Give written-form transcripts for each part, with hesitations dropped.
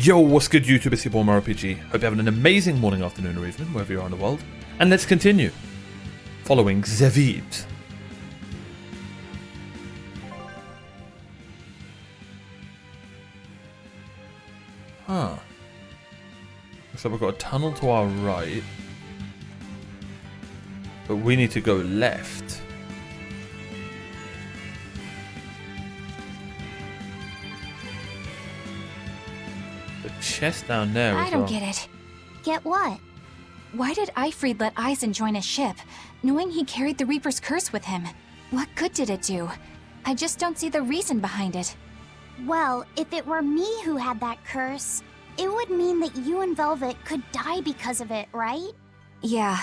Yo, what's good YouTube, it's your boy OMARIORPG. Hope you're having an amazing morning, afternoon or evening, wherever you are in the world. And let's continue. Following David. Huh. Looks like we've got a tunnel to our right. But we need to go left. Chest down there as I don't well. get it. Get what? Why did Ifrid let Eisen join his ship, knowing he carried the Reaper's curse with him? What good did it do? I just don't see the reason behind it. Well, if it were me who had that curse, it would mean that you and Velvet could die because of it, right? Yeah,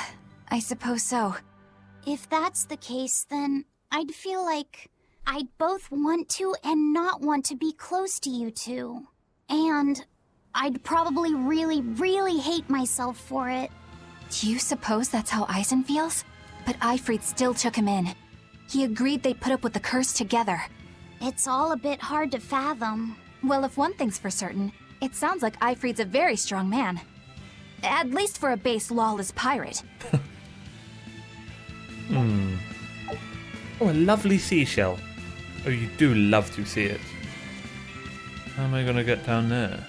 I suppose so. If that's the case, then I'd feel like I'd both want to and not want to be close to you two. And I'd probably really hate myself for it. Do you suppose that's how Eisen feels? But Ifrid still took him in. He agreed they'd put up with the curse together. It's all a bit hard to fathom. Well, if one thing's for certain, it sounds like Ifrid's a very strong man. At least for a base lawless pirate. Oh, a lovely seashell. Oh, you do love to see it. How am I going to get down there?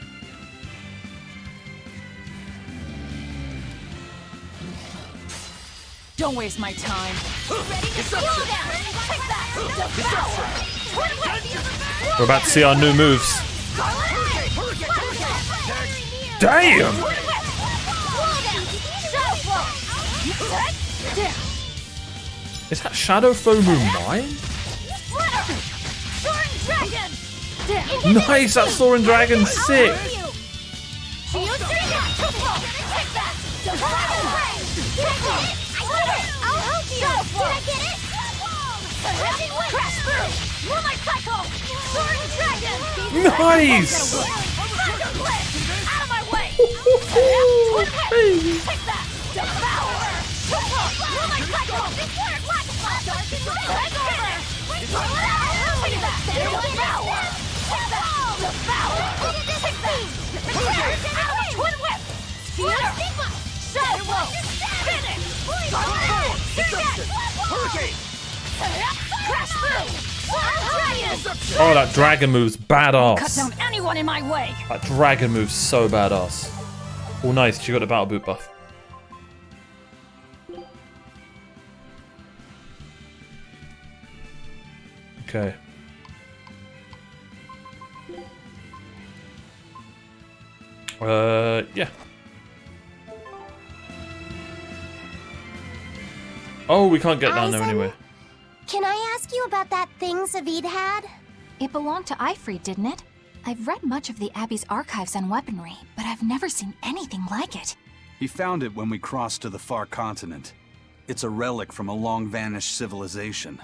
Don't waste my time. We're about to see our new moves. Damn! Is that Shadow Flow move mine? Nice, that Soaring Dragon's sick! Nice! Oh, that dragon move's badass. Cut down anyone in my way. That dragon move's so badass. Oh, nice. She got a battle boot buff. Okay. Yeah. Oh, we can't get down there Eisen? anyway. Can I ask you about that thing Zavid had? It belonged to Ifrid, didn't it? I've read much of the Abbey's archives on weaponry, but I've never seen anything like it. He found it when we crossed to the far continent. It's a relic from a long-vanished civilization.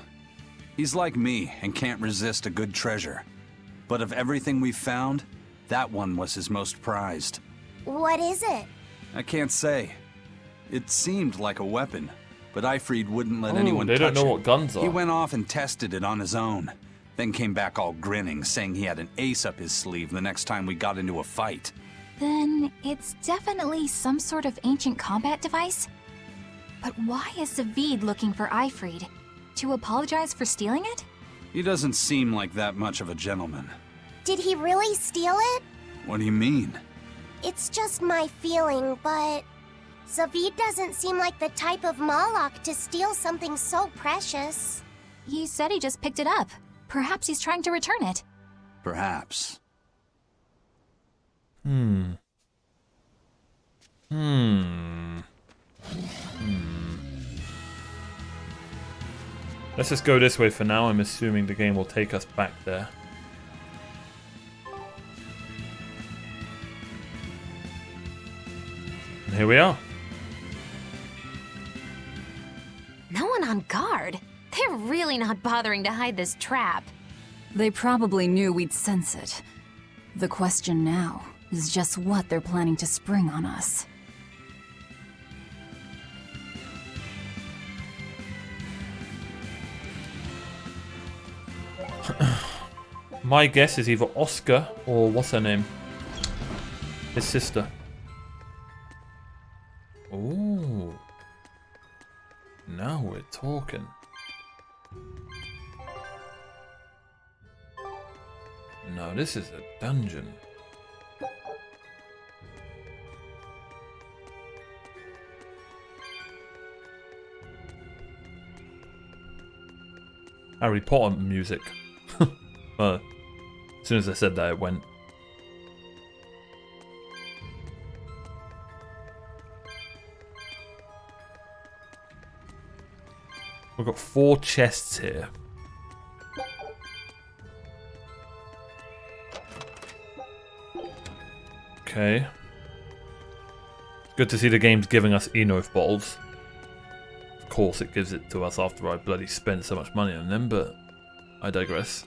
He's like me and can't resist a good treasure. But of everything we've found, that one was his most prized. What is it? I can't say. It seemed like a weapon, but Ifrid wouldn't let anyone they touch don't know it. what guns are. He went off and tested it on his own, then came back all grinning, saying he had an ace up his sleeve the next time we got into a fight. Then it's definitely some sort of ancient combat device? But why is Zavid looking for Ifrid? To apologize for stealing it? He doesn't seem like that much of a gentleman. Did he really steal it? What do you mean? It's just my feeling, but Zavid doesn't seem like the type of Malak to steal something so precious. He said he just picked it up. Perhaps he's trying to return it. Perhaps. Let's just go this way for now. I'm assuming the game will take us back there. And here we are. No one on guard. They're really not bothering to hide this trap. They probably knew we'd sense it. The question now is just what they're planning to spring on us. My guess is either Oscar or what's her name? His sister. Ooh. Now we're talking. No, this is a dungeon. Harry Potter music. As soon as I said that, it went. We've got 4 chests here. Okay. Good to see the game's giving us Enoth bottles. Of course it gives it to us after I bloody spent so much money on them, but I digress.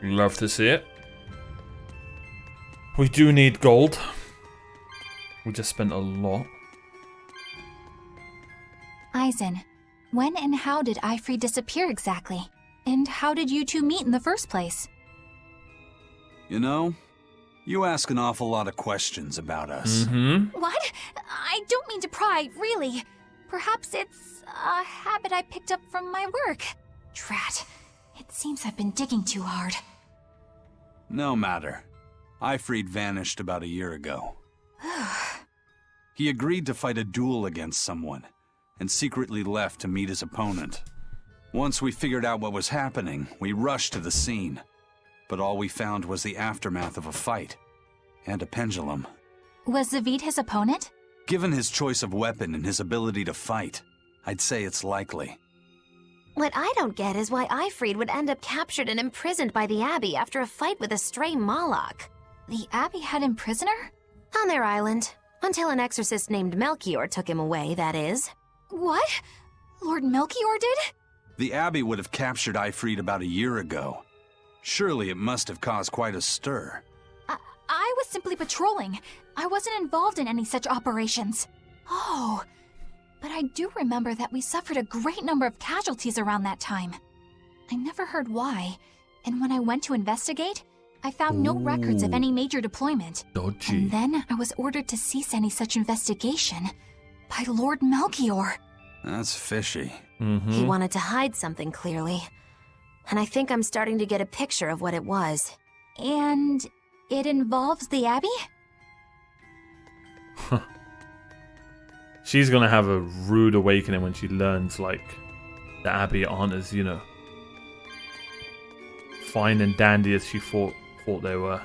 Love to see it. We do need gold. We just spent a lot. Eisen, when and how did Eifried disappear exactly? And how did you two meet in the first place? You know, you ask an awful lot of questions about us. What? I don't mean to pry, really. Perhaps it's a habit I picked up from my work. Drat. It seems I've been digging too hard. No matter. Eifried vanished about a year ago. He agreed to fight a duel against someone, and secretly left to meet his opponent. Once we figured out what was happening, we rushed to the scene. But all we found was the aftermath of a fight, and a pendulum. Was Zavid his opponent? Given his choice of weapon and his ability to fight, I'd say it's likely. What I don't get is why Eifried would end up captured and imprisoned by the Abbey after a fight with a stray Moloch. The Abbey had him prisoner? On their island. Until an exorcist named Melchior took him away, that is. What? Lord Melchior did? The Abbey would have captured Eifried about a year ago. Surely it must have caused quite a stir. I was simply patrolling. I wasn't involved in any such operations. Oh, but I do remember that we suffered a great number of casualties around that time. I never heard why, and when I went to investigate, I found no records of any major deployment. Dodgy. And then I was ordered to cease any such investigation by Lord Melchior. That's fishy. He wanted to hide something, clearly. And I think I'm starting to get a picture of what it was. And it involves the Abbey? She's gonna have a rude awakening when she learns, like, the Abbey aren't as, you know, fine and dandy as she thought they were.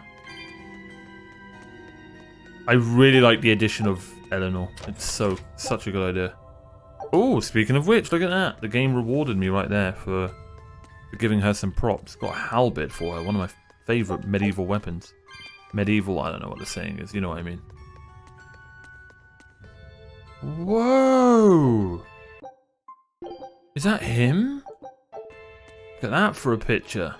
I really like the addition of Eleanor. It's such a good idea. Oh, speaking of which, look at that. The game rewarded me right there for giving her some props. Got a halberd for her, one of my favourite medieval weapons. Medieval, I don't know what the saying is, you know what I mean. Whoa! Is that him? Look at that for a picture.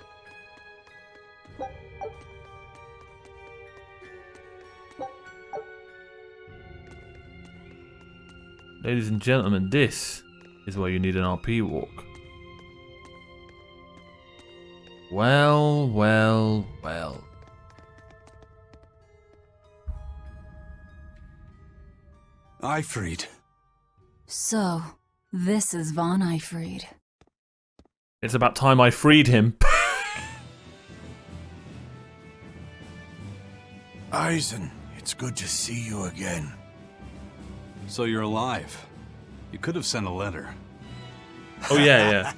Ladies and gentlemen, this is where you need an RP walk. Well, well, well. Eifried. So, this is Von Eifried. It's about time I freed him. Eisen, it's good to see you again. So you're alive. You could have sent a letter. Oh yeah, yeah.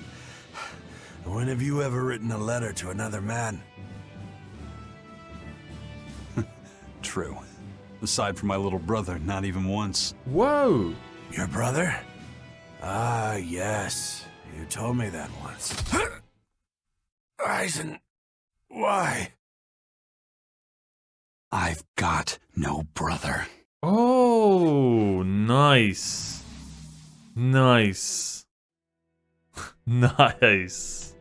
When have you ever written a letter to another man? True. Aside from my little brother, not even once. Whoa! Your brother? Ah, yes. You told me that once. Eisen, why? I've got no brother. Oh, nice. Nice. Nice.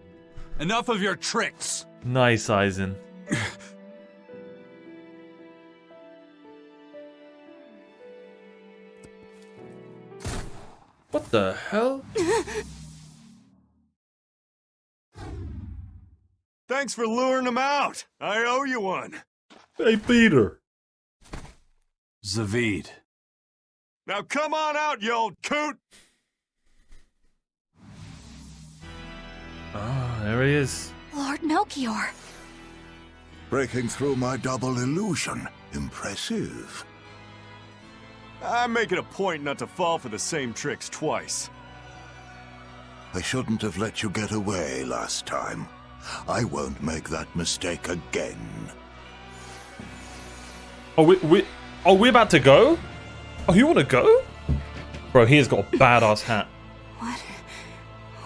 Enough of your tricks! Nice, Eisen. What the hell? Thanks for luring him out. I owe you one. Hey, Peter. Zavid. Now come on out, you old coot. Ah, there he is. Lord Melchior. Breaking through my double illusion. Impressive. I make it a point not to fall for the same tricks twice. I shouldn't have let you get away last time. I won't make that mistake again. Are we about to go? Oh, you want to go? Bro, he has got a badass hat. What?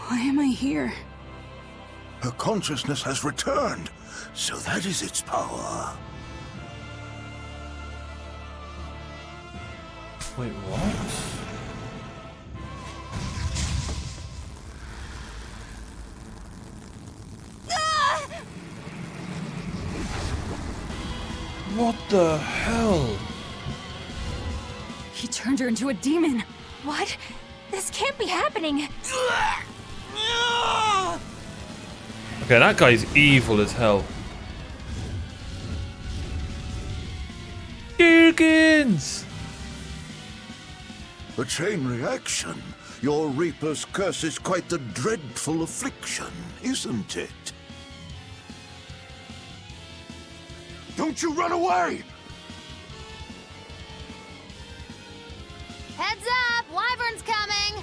Why am I here? Her consciousness has returned, so that is its power. Wait, what? What the hell? He turned her into a demon. What? This can't be happening. Okay, that guy's evil as hell. Gherkins! A chain reaction. Your Reaper's curse is quite the dreadful affliction, isn't it? Don't you run away! Heads up! Wyvern's coming!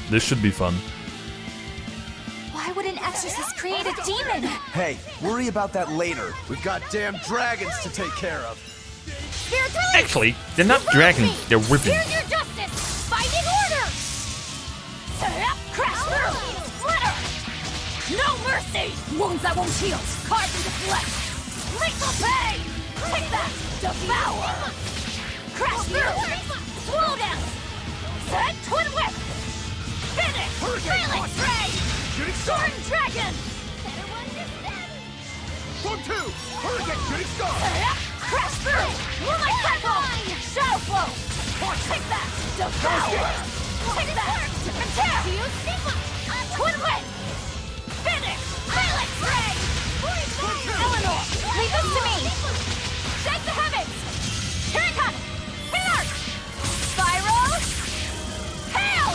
This should be fun. Why would an exorcist create a demon? Hey, worry about that later. We've got damn dragons to take care of. Spiritual! Actually, they're not dragons, they're whipping. Here's your justice! Fighting order! Crash through! Splitter! No mercy! Wounds that won't heal. Carved into flesh! Lethal pain! Take that! Devour! Crash through! Slow down! Set twin whip! Finish! Phalanx ray! Shooting Sword star! and dragon! 1-2! Hurricane shooting star! Crash through! Moonlight cycle! Shadow flow! Take that! Devour! Take that! Attack! Twin whip! Finish! Phalanx ray! Eleanor! Leave this to me! Shake the heavens! Here it comes! Here! Spiral! Hail!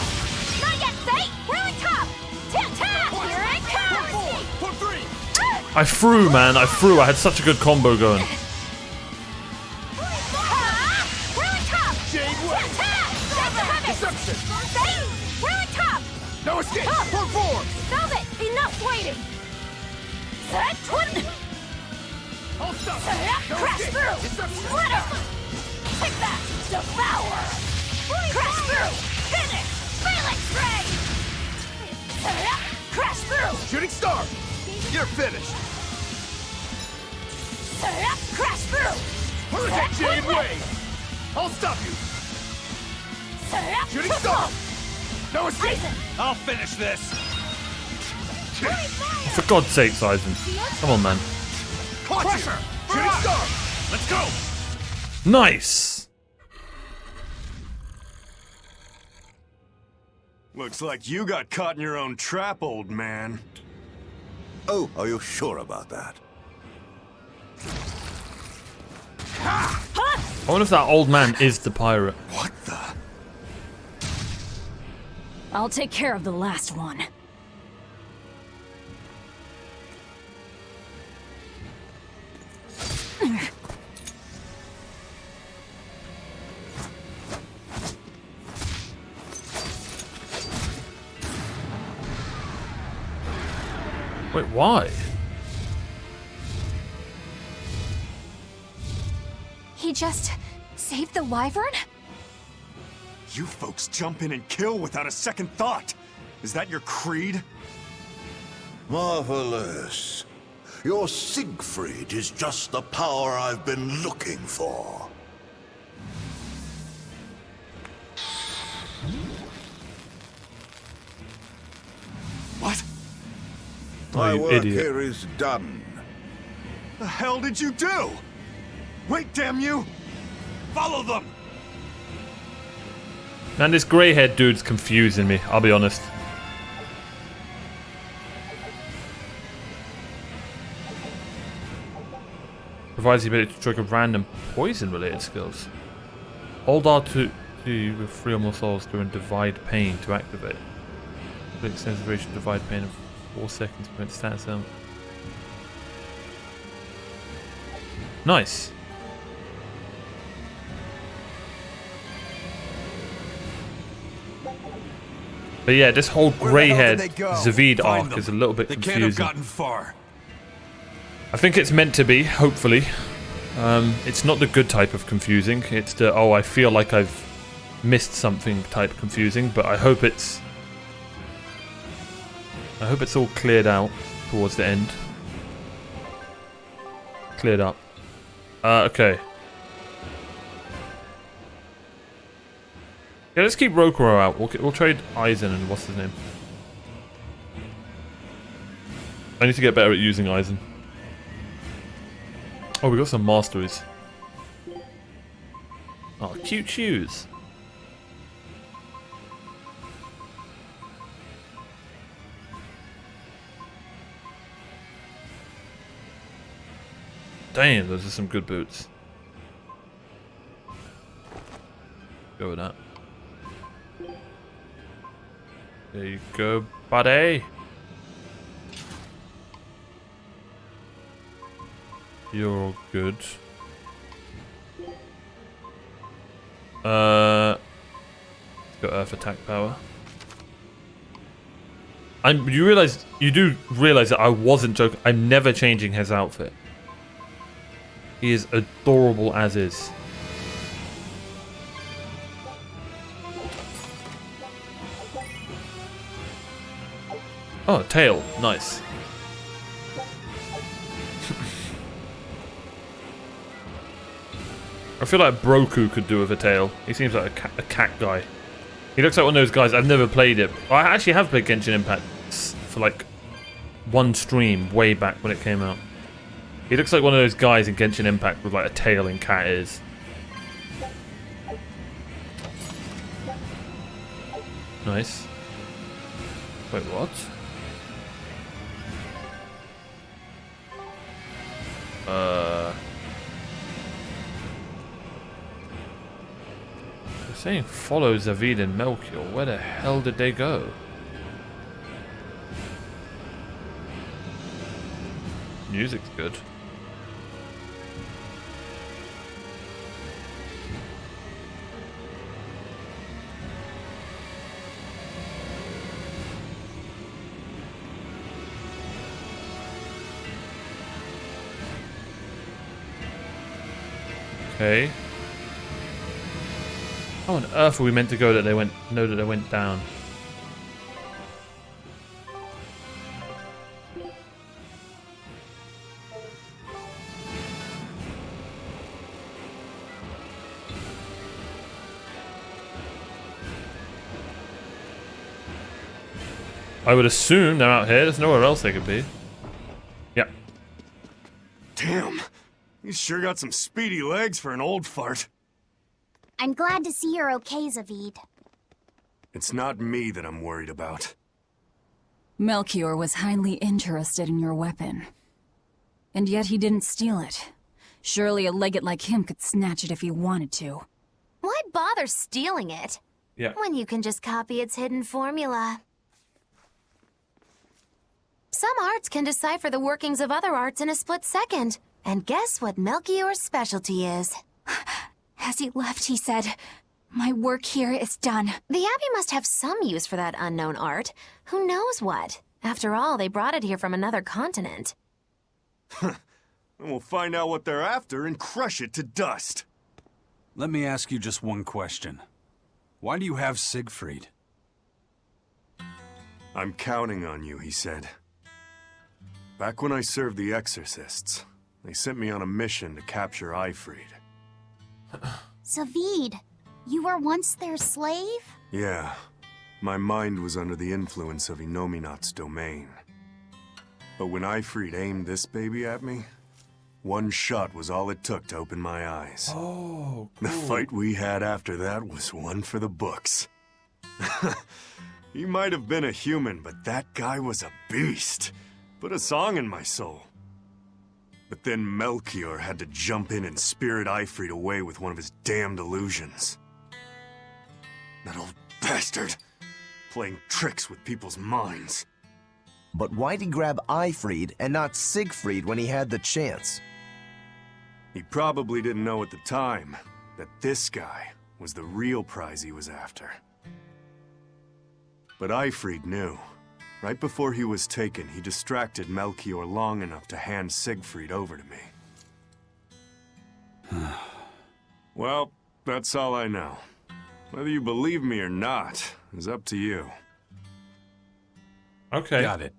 Not yet, Fate! Whirling top! Tap! Here it comes! 4-3! I threw, man, I threw. I had such a good combo going. Whirling top! Jade Way! Tap! Shake the heavens! Deception! Fate! Whirling top! No escape! Up! 4-4! Velvet! Enough waiting! Set twin! I'll stop! No Crash escape! through! Deception! Splitter! Take that! Devour! Crash through! Finish! Phalanx ray! Crash through! Shooting star! You're finished! Crash through! Hurricane Jade Way! I'll stop you! Shooting star! No escape! I'll finish this! For God's sake, Eisen. Come on, man. Crusher! Shooting star! Let's go! Nice! Looks like you got caught in your own trap, old man. Oh, are you sure about that? I wonder if that old man is the pirate. What the? I'll take care of the last one. Wait, why? He just saved the wyvern? You folks jump in and kill without a second thought. Is that your creed? Marvelous. Your Siegfried is just the power I've been looking for. What? Oh, My you work idiot. here is done. The hell did you do? Wait, damn you! Follow them! Man, this grey-haired dude's confusing me, I'll be honest. Provides the ability to trigger random poison-related skills. Hold R2 with 3 or more souls during Divide Pain to activate. The extends the duration of Divide Pain of 4 seconds to prevent status element. Nice. But yeah, this whole grey-haired Zavid arc is a little bit confusing. They can't have gotten far. I think it's meant to be, hopefully. It's not the good type of confusing. It's the, oh, I feel like I've missed something type confusing, but I hope it's all cleared out towards the end. Cleared up. Okay. Yeah, let's keep Rokuro out. We'll trade Aizen and what's his name? I need to get better at using Aizen. Oh, we got some masteries. Oh, cute shoes. Damn, those are some good boots. Go with that. There you go, buddy. You're all good. Got Earth attack power. You do realize that I wasn't joking. I'm never changing his outfit. He is adorable as is. Oh, tail. Nice. I feel like Broku could do with a tail. He seems like a cat guy. He looks like one of those guys. I've never played it. I actually have played Genshin Impact for like one stream way back when it came out. He looks like one of those guys in Genshin Impact with like a tail and cat ears. Nice. Wait, what? They're saying follow Zavid and Melchior. Where the hell did they go? Music's good. Okay. How on earth were we meant to go that they went down? I would assume they're out here. There's nowhere else they could be. Yeah. Damn. You sure got some speedy legs for an old fart. I'm glad to see you're okay, Zavid. It's not me that I'm worried about. Melchior was highly interested in your weapon. And yet he didn't steal it. Surely a legate like him could snatch it if he wanted to. Why bother stealing it? Yeah. When you can just copy its hidden formula. Some arts can decipher the workings of other arts in a split second. And guess what Melchior's specialty is? As he left, he said, "My work here is done." The Abbey must have some use for that unknown art. Who knows what? After all, they brought it here from another continent. And we'll find out what they're after and crush it to dust. Let me ask you just one question. Why do you have Siegfried? I'm counting on you, he said. Back when I served the Exorcists, they sent me on a mission to capture Eifried. Zavid, you were once their slave? Yeah. My mind was under the influence of Inominat's domain. But when Eifried aimed this baby at me, One shot was all it took to open my eyes. Oh, The fight we had after that was one for the books. He might have been a human, but that guy was a beast. Put a song in my soul. But then Melchior had to jump in and spirit Ifrit away with one of his damned illusions. That old bastard. Playing tricks with people's minds. But why'd he grab Ifrit and not Siegfried when he had the chance? He probably didn't know at the time that this guy was the real prize he was after. But Ifrit knew. Right before he was taken, he distracted Melchior long enough to hand Siegfried over to me. Well, that's all I know. Whether you believe me or not is up to you. okay. Got it.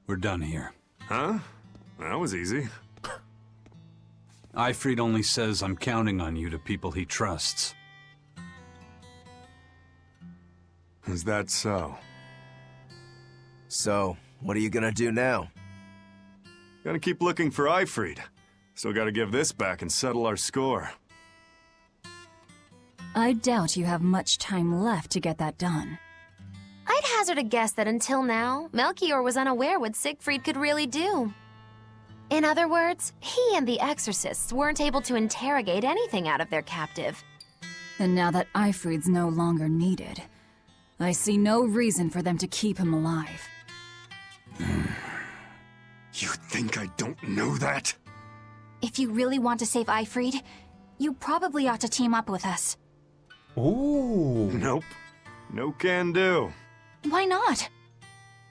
We're done here. Huh? That was easy. Ifrit only says I'm counting on you to people he trusts. Is that so? So, what are you gonna do now? Gotta keep looking for Ifrit. Still gotta give this back and settle our score. I doubt you have much time left to get that done. I'd hazard a guess that until now, Melchior was unaware what Siegfried could really do. In other words, he and the exorcists weren't able to interrogate anything out of their captive. And now that Ifrit's no longer needed, I see no reason for them to keep him alive. You think I don't know that? If you really want to save Ifrit, you probably ought to team up with us. Ooh. Nope. No can do. Why not?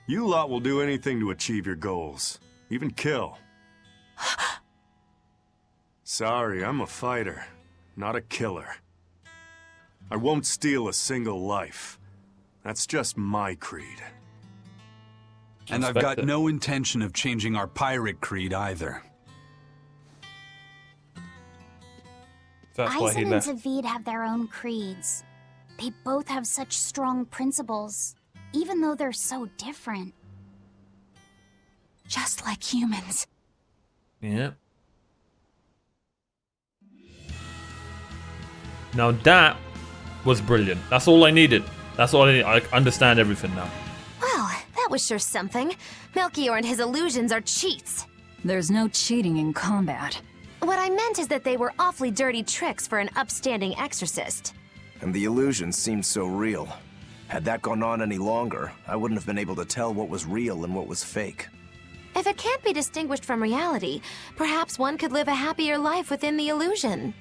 You lot will do anything to achieve your goals. Even kill. Sorry, I'm a fighter, not a killer. I won't steal a single life. That's just my creed. And I've got no intention of changing our pirate creed either. That's why he Eisen and left. David have their own creeds. They both have such strong principles, even though they're so different. Just like humans. Yeah. Now that was brilliant. That's all I needed. That's all I needed. I understand everything now. Well, that was sure something. Melchior and his illusions are cheats. There's no cheating in combat. What I meant is that they were awfully dirty tricks for an upstanding exorcist. And the illusions seemed so real. Had that gone on any longer, I wouldn't have been able to tell what was real and what was fake. If it can't be distinguished from reality, perhaps one could live a happier life within the illusion.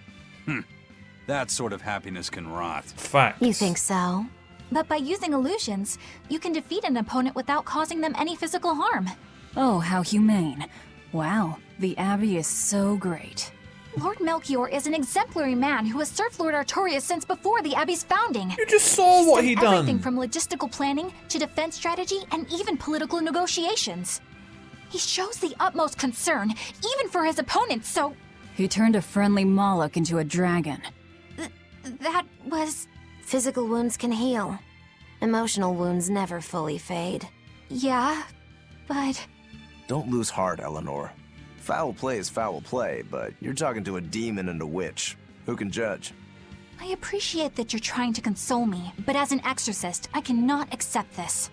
That sort of happiness can rot. Facts. You think so? But by using illusions, you can defeat an opponent without causing them any physical harm. Oh, how humane. Wow, the Abbey is so great. Lord Melchior is an exemplary man who has served Lord Artorias since before the Abbey's founding. You just saw what he He's done everything done. from logistical planning to defense strategy and even political negotiations. He shows the utmost concern, even for his opponents, so He turned a friendly Moloch into a dragon. that was... Physical wounds can heal. Emotional wounds never fully fade. Yeah, but... Don't lose heart, Eleanor. Foul play is foul play, but you're talking to a demon and a witch. Who can judge? I appreciate that you're trying to console me, but as an exorcist, I cannot accept this.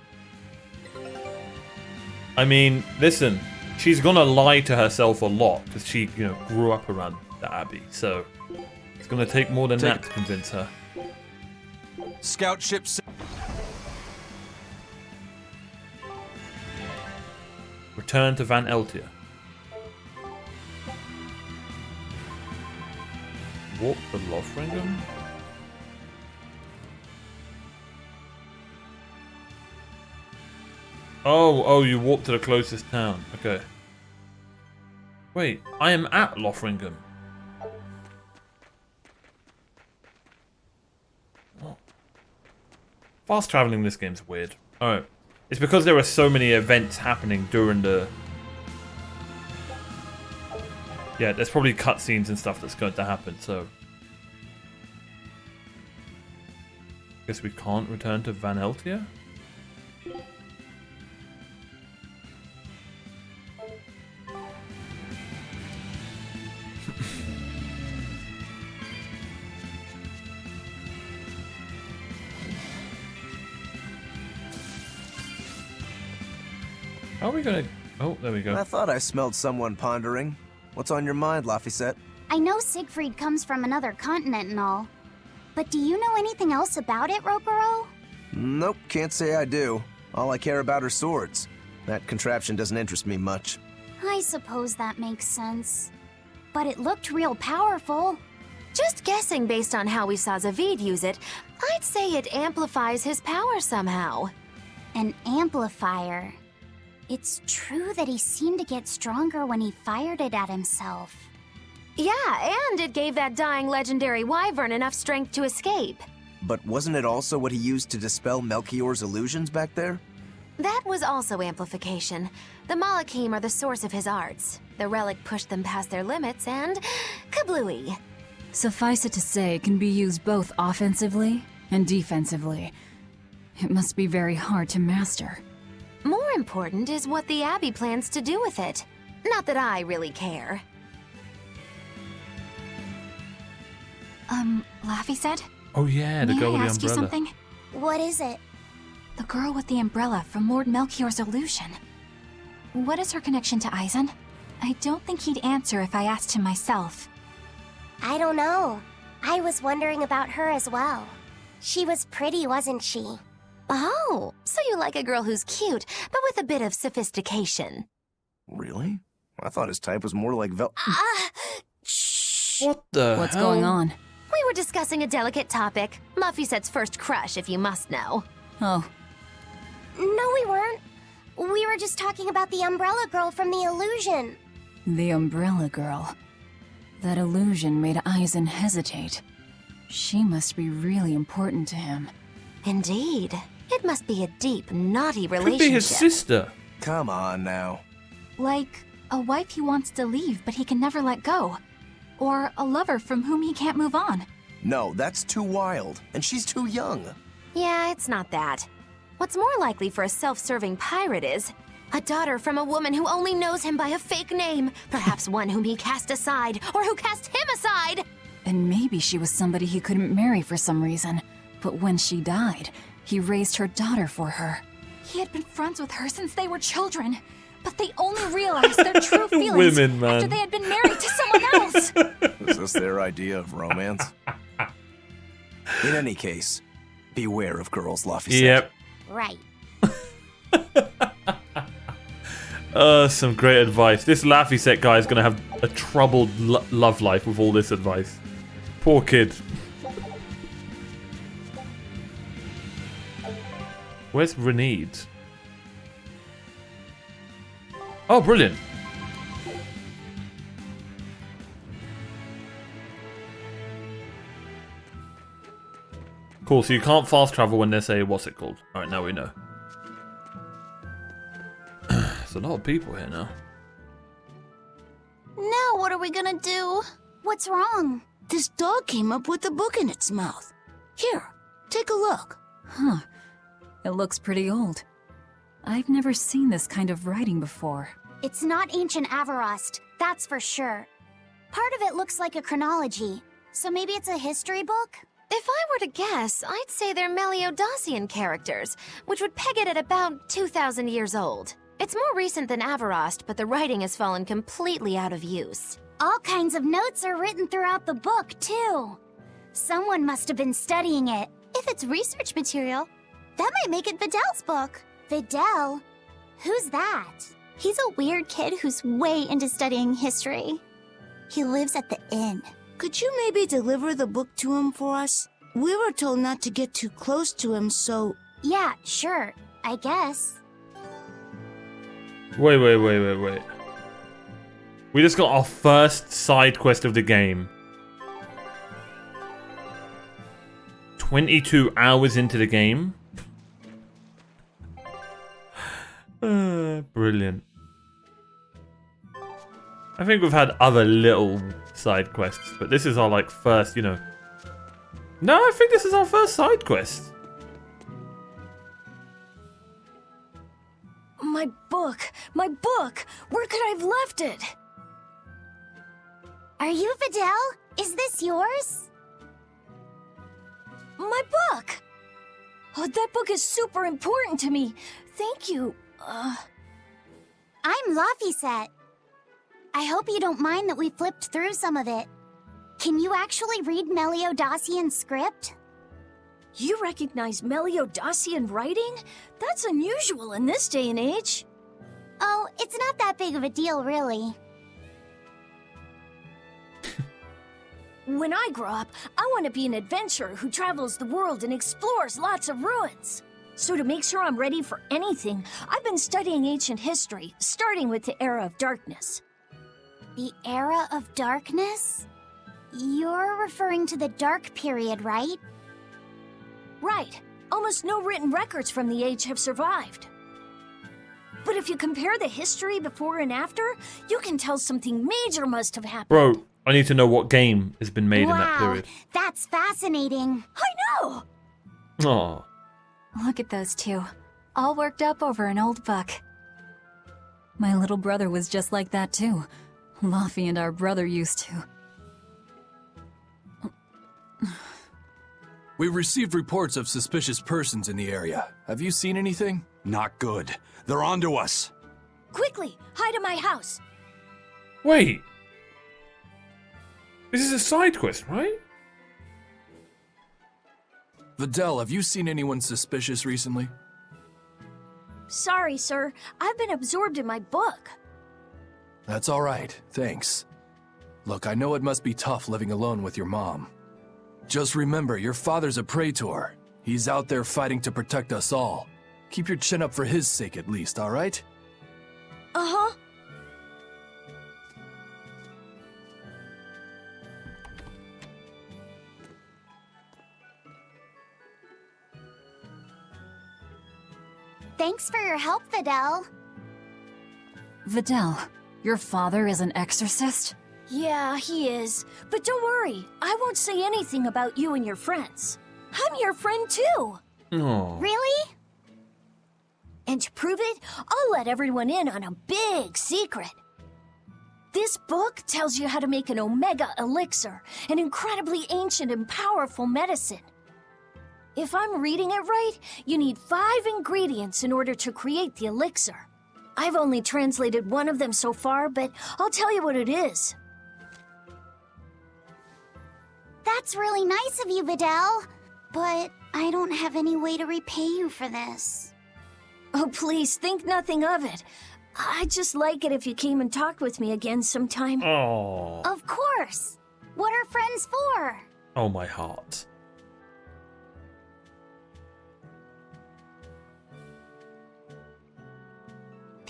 I mean, listen, she's gonna lie to herself a lot because she, grew up around the Abbey. So it's gonna take more than that to convince her. Scout ship. Return to Van Eltia. Walk to Lothringen? Oh, you walk to the closest town. Okay. Wait, I am at Lothringen. Oh. Fast traveling in this game's weird. Alright. It's because there are so many events happening during the... Yeah, there's probably cutscenes and stuff that's going to happen, so... Guess we can't return to Van Eltia? How are we gonna... Oh, there we go. I thought I smelled someone pondering. What's on your mind, Laphicet? I know Siegfried comes from another continent and all, but do you know anything else about it, Ropero? Nope, can't say I do. All I care about are swords. That contraption doesn't interest me much. I suppose that makes sense. But it looked real powerful. Just guessing based on how we saw Zavid use it, I'd say it amplifies his power somehow. An amplifier. It's true that he seemed to get stronger when he fired it at himself. Yeah, and it gave that dying legendary wyvern enough strength to escape. But wasn't it also what he used to dispel Melchior's illusions back there? That was also amplification. The Malachim are the source of his arts. The relic pushed them past their limits and... kablooey. Suffice it to say, it can be used both offensively and defensively. It must be very hard to master. More important is what the Abbey plans to do with it. Not that I really care. Laffy said? Oh yeah, the May girl I with the ask you umbrella. something? What is it? The girl with the umbrella from Lord Melchior's illusion. What is her connection to Eisen? I don't think he'd answer if I asked him myself. I don't know. I was wondering about her as well. She was pretty, wasn't she? Oh, so you like a girl who's cute, but with a bit of sophistication. Really? I thought his type was more like What the What's hell? going on? We were discussing a delicate topic. Laphicet's first crush, if you must know. Oh, No, we weren't. We were just talking about the umbrella girl from the illusion. the umbrella girl. That illusion made Eisen hesitate. She must be really important to him. Indeed. It must be a deep, naughty Could relationship. be his sister. Come on now. Like a wife he wants to leave but he can never let go. Or a lover from whom he can't move on. No, that's too wild. And she's too young. Yeah, it's not that. What's more likely for a self-serving pirate is a daughter from a woman who only knows him by a fake name, perhaps one whom he cast aside, or who cast him aside! And maybe she was somebody he couldn't marry for some reason. But when she died, he raised her daughter for her. He had been friends with her since they were children, but they only realized their true feelings Women, man. after they had been married to someone else. Is this their idea of romance? In any case, beware of girls, Laphicet. Yep. Right. Some great advice. This Laffy set guy is gonna have a troubled love life with all this advice. Poor kid. Where's Renede? Oh, brilliant. Cool, so you can't fast travel when they say, what's it called? Alright, now we know. There's a lot of people here now. Now what are we gonna do? What's wrong? This dog came up with a book in its mouth. Here, take a look. Huh. It looks pretty old. I've never seen this kind of writing before. It's not ancient Avarost, that's for sure. Part of it looks like a chronology, so maybe it's a history book? If I were to guess, I'd say they're Meliodacian characters, which would peg it at about 2,000 years old. It's more recent than Avarost, but the writing has fallen completely out of use. All kinds of notes are written throughout the book, too. Someone must have been studying it. If it's research material, that might make it Videl's book. Videl? Who's that? He's a weird kid who's way into studying history. He lives at the inn. Could you maybe deliver the book to him for us? We were told not to get too close to him, so... Yeah, sure, I guess. Wait. We just got our first side quest of the game. 22 hours into the game. Brilliant. I think we've had other little side quests, but this is our like first, you know. No, I think this is our first side quest. My book! My book! Where could I have left it? Are you Videl? Is this yours? My book! Oh, that book is super important to me. Thank you. I'm Laphicet. I hope you don't mind that we flipped through some of it. Can you actually read Meliodacian script? You recognize Meliodacian writing? That's unusual in this day and age. Oh, it's not that big of a deal, really. When I grow up, I want to be an adventurer who travels the world and explores lots of ruins. So to make sure I'm ready for anything, I've been studying ancient history, starting with the Era of Darkness. The Era of Darkness? You're referring to the Dark Period, right? Right. Almost no written records from the age have survived. But if you compare the history before and after, you can tell something major must have happened. Bro, I need to know what game has been made in that period. That's fascinating. I know! Aw. Look at those two, all worked up over an old book. My little brother was just like that too. Laffy and our brother used to. We've received reports of suspicious persons in the area. Have you seen anything? Not good. They're onto us. Quickly, hide in my house. Wait. This is a side quest, right? Videl, have you seen anyone suspicious recently? Sorry, sir. I've been absorbed in my book. That's all right, thanks. Look, I know it must be tough living alone with your mom. Just remember, your father's a praetor. He's out there fighting to protect us all. Keep your chin up for his sake at least, all right? Uh-huh. Thanks for your help, Videl. Videl, your father is an exorcist? Yeah, he is. But don't worry, I won't say anything about you and your friends. I'm your friend too. Oh. Really? And to prove it, I'll let everyone in on a big secret. This book tells you how to make an Omega Elixir, an incredibly ancient and powerful medicine. If I'm reading it right, you need 5 ingredients in order to create the elixir. I've only translated one of them so far, but I'll tell you what it is. That's really nice of you, Videl. But I don't have any way to repay you for this. Oh, please, think nothing of it. I'd just like it if you came and talked with me again sometime. Oh. Of course. What are friends for? Oh, my heart.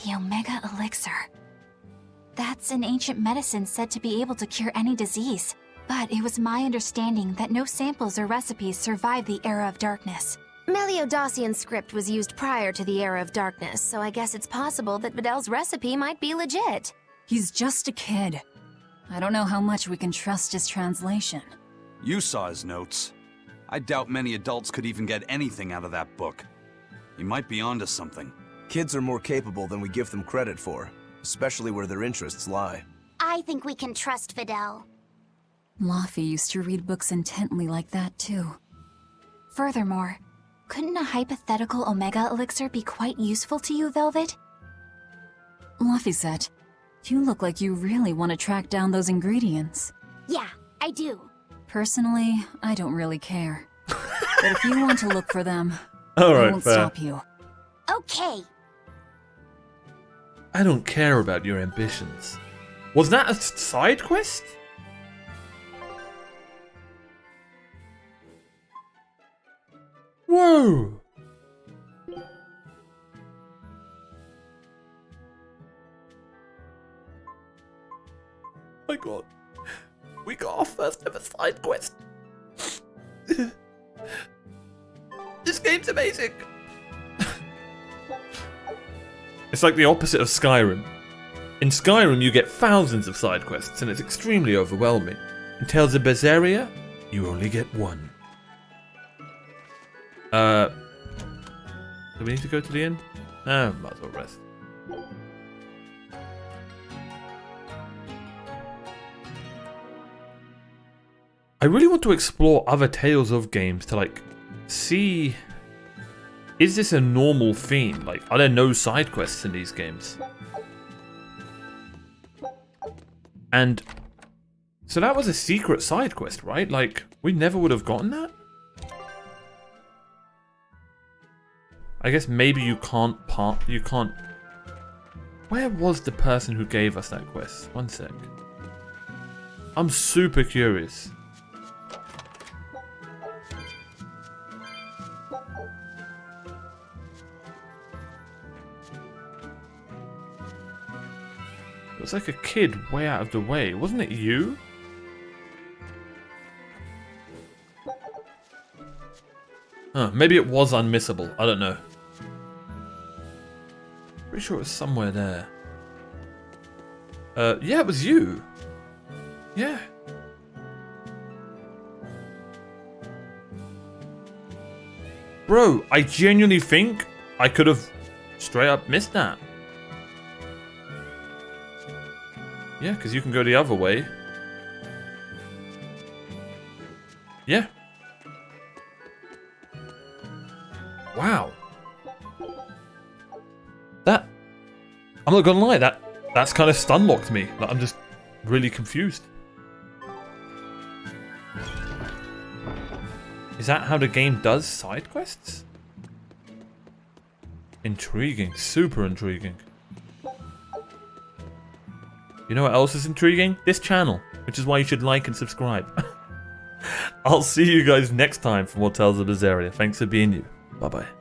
The Omega Elixir. That's an ancient medicine said to be able to cure any disease. But it was my understanding that no samples or recipes survived the Era of Darkness. Meliodacian script was used prior to the Era of Darkness, so I guess it's possible that Videl's recipe might be legit. He's just a kid. I don't know how much we can trust his translation. You saw his notes. I doubt many adults could even get anything out of that book. He might be onto something. Kids are more capable than we give them credit for, especially where their interests lie. I think we can trust Videl. Laffy used to read books intently like that too. Furthermore, couldn't a hypothetical Omega Elixir be quite useful to you, Velvet? Laphicet, you look like you really want to track down those ingredients. Yeah, I do. Personally, I don't really care. But if you want to look for them, All right, I won't fair. stop you. Okay. I don't care about your ambitions. Was that a side quest? Whoa! My god. We got our first ever side quest. This game's amazing. It's like the opposite of Skyrim. In Skyrim, you get thousands of side quests, and it's extremely overwhelming. In Tales of Berseria, you only get one. Do we need to go to the inn? Oh, might as well rest. I really want to explore other Tales of games to, like, see... Is this a normal theme? Like, are there no side quests in these games? And so that was a secret side quest, right? Like, we never would have gotten that? I guess maybe you can't Where was the person who gave us that quest? One sec. I'm super curious. It was like a kid way out of the way. Wasn't it you? Huh, maybe it was unmissable. I don't know. Pretty sure it was somewhere there. Yeah, it was you. Yeah. Bro, I genuinely think I could have straight up missed that. Yeah, because you can go the other way. Yeah. Wow. That... I'm not gonna lie, that's kind of stun-locked me. Like, I'm just really confused. Is that how the game does side quests? Intriguing. Super intriguing. You know what else is intriguing? This channel, which is why you should like and subscribe. I'll see you guys next time for more Tales of Berseria. Thanks for being you. Bye-bye.